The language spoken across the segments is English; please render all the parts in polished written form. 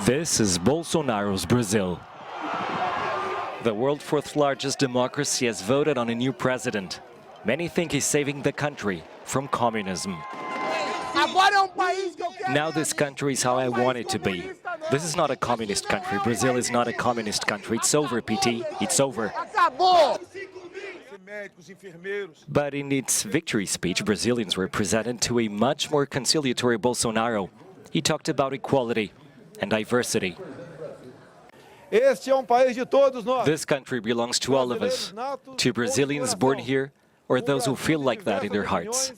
This is Bolsonaro's Brazil. The world's fourth largest democracy has voted on a new president. Many think he's saving the country from communism. Now this country is how I want it to be. This is not a communist country. Brazil is not a communist country. It's over, PT. It's over. But in its victory speech, Brazilians were presented to a much more conciliatory Bolsonaro. He talked about equality and diversity. This country belongs to all of us, to Brazilians born here or those who feel like that in their hearts.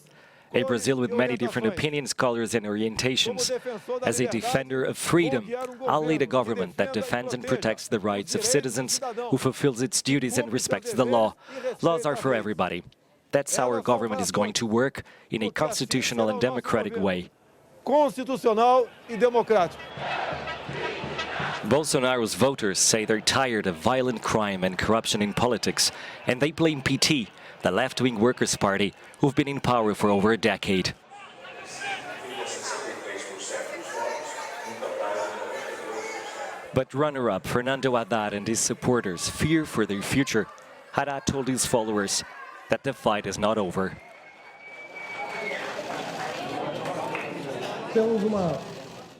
A Brazil with many different opinions, colors and orientations. As a defender of freedom, I'll lead a government that defends and protects the rights of citizens, who fulfills its duties and respects the law. Laws are for everybody. That's how our government is going to work, in a constitutional and democratic way. Bolsonaro's voters say they're tired of violent crime and corruption in politics, and they blame PT, the left-wing Workers' Party, who've been in power for over a decade. But runner-up Fernando Haddad and his supporters fear for their future. Haddad told his followers that the fight is not over.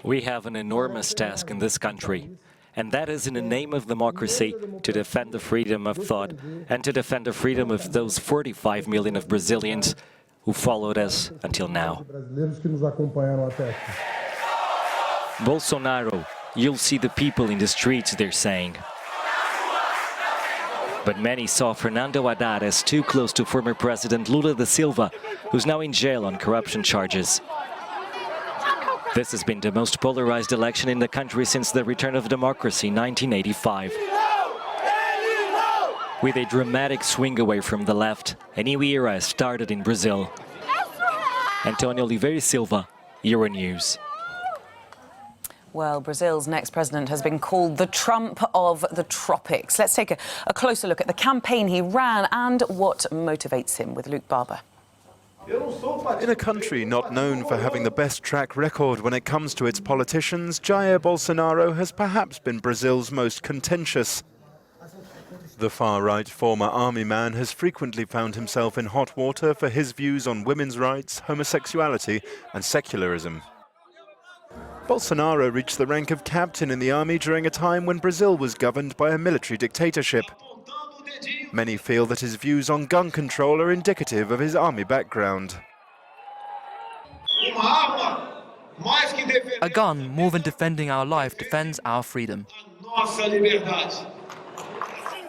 We have an enormous task in this country, and that is in the name of democracy, to defend the freedom of thought and to defend the freedom of those 45 million of Brazilians who followed us until now. Bolsonaro, you'll see the people in the streets, they're saying. But many saw Fernando Haddad as too close to former President Lula da Silva, who's now in jail on corruption charges. This has been the most polarized election in the country since the return of democracy in 1985. With a dramatic swing away from the left, a new era has started in Brazil. Antonio Oliveira Silva, Euronews. Well, Brazil's next president has been called the Trump of the tropics. Let's take a closer look at the campaign he ran and what motivates him with Luke Barber. In a country not known for having the best track record when it comes to its politicians, Jair Bolsonaro has perhaps been Brazil's most contentious. The far-right former army man has frequently found himself in hot water for his views on women's rights, homosexuality and secularism. Bolsonaro reached the rank of captain in the army during a time when Brazil was governed by a military dictatorship. Many feel that his views on gun control are indicative of his army background. A gun, more than defending our life, defends our freedom.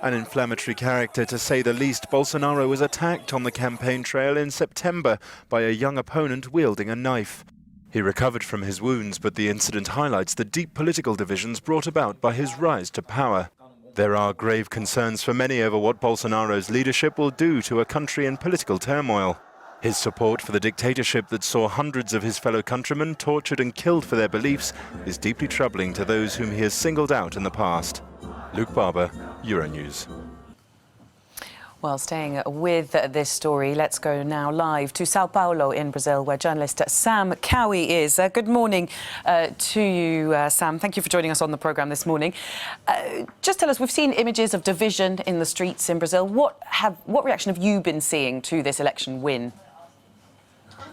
An inflammatory character, to say the least, Bolsonaro was attacked on the campaign trail in September by a young opponent wielding a knife. He recovered from his wounds, but the incident highlights the deep political divisions brought about by his rise to power. There are grave concerns for many over what Bolsonaro's leadership will do to a country in political turmoil. His support for the dictatorship that saw hundreds of his fellow countrymen tortured and killed for their beliefs is deeply troubling to those whom he has singled out in the past. Luke Barber, Euronews. Well, staying with this story, let's go now live to Sao Paulo in Brazil, where journalist Sam Cowie is. Good morning to you, Sam. Thank you for joining us on the programme this morning. Just tell us, we've seen images of division in the streets in Brazil. What reaction have you been seeing to this election win?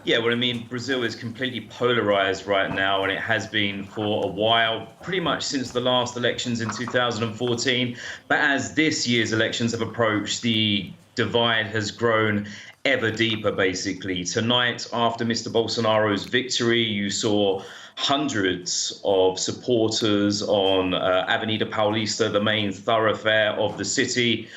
Yeah, well, I mean, Brazil is completely polarized right now, and it has been for a while, pretty much since the last elections in 2014. But as this year's elections have approached, the divide has grown ever deeper, basically. Tonight, after Mr. Bolsonaro's victory, you saw hundreds of supporters on Avenida Paulista, the main thoroughfare of the city.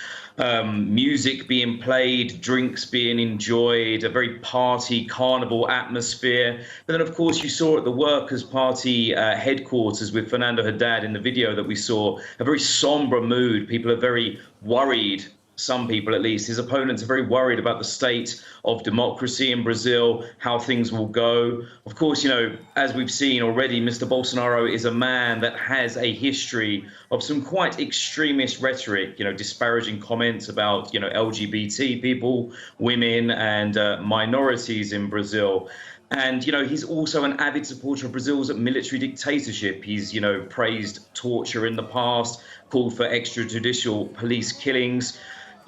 Music being played, drinks being enjoyed, a very party carnival atmosphere. But then, of course, you saw at the Workers' Party headquarters with Fernando Haddad in the video that we saw, a very somber mood. People are very worried. Some people, at least, his opponents are very worried about the state of democracy in Brazil, how things will go. Of course, you know, as we've seen already, Mr. Bolsonaro is a man that has a history of some quite extremist rhetoric, you know, disparaging comments about, you know, LGBT people, women and minorities in Brazil. And, he's also an avid supporter of Brazil's military dictatorship. He's, praised torture in the past, called for extrajudicial police killings.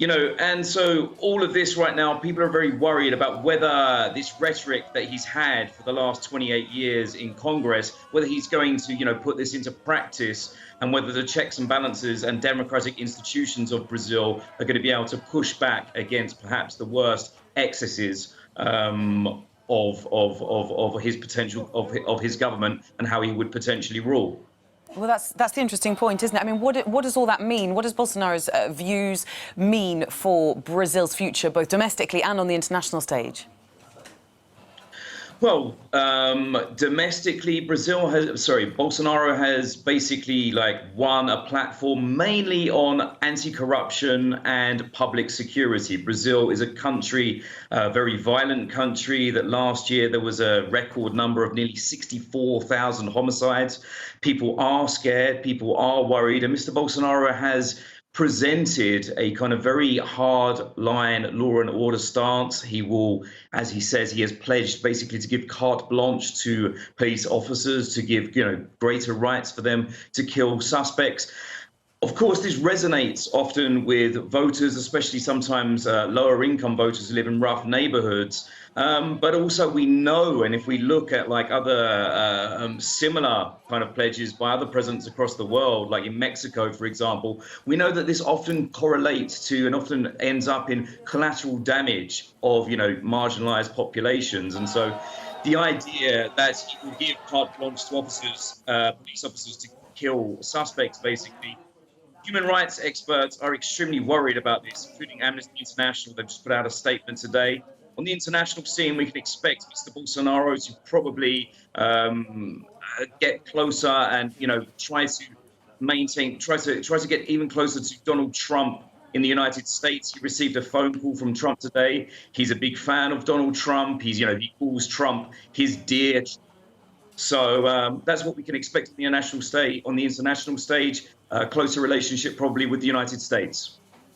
And so all of this right now, people are very worried about whether this rhetoric that he's had for the last 28 years in Congress, whether he's going to, put this into practice, and whether the checks and balances and democratic institutions of Brazil are going to be able to push back against perhaps the worst excesses of his potential, of his government, and how he would potentially rule. Well, that's the interesting point, isn't it? I mean, what does all that mean? What does Bolsonaro's views mean for Brazil's future, both domestically and on the international stage? Well, domestically, Bolsonaro has basically won a platform mainly on anti-corruption and public security. Brazil is a country, a very violent country, that last year there was a record number of nearly 64,000 homicides. People are scared, people are worried, and Mr. Bolsonaro has presented a kind of very hard-line law and order stance. He will, as he says, he has pledged basically to give carte blanche to police officers, to give greater rights for them to kill suspects. Of course, this resonates often with voters, especially sometimes lower income voters who live in rough neighborhoods. But also we know, and if we look at other similar kind of pledges by other presidents across the world, like in Mexico, for example, we know that this often correlates to and often ends up in collateral damage of, marginalized populations. And so the idea that he will give carte blanche to officers, police officers, to kill suspects, basically. Human rights experts are extremely worried about this, including Amnesty International. They've just put out a statement today. On the international scene, we can expect Mr. Bolsonaro to probably get closer and, try to get even closer to Donald Trump in the United States. He received a phone call from Trump today. He's a big fan of Donald Trump. He calls Trump his dear. So that's what we can expect on the international stage. A closer relationship probably with the United States.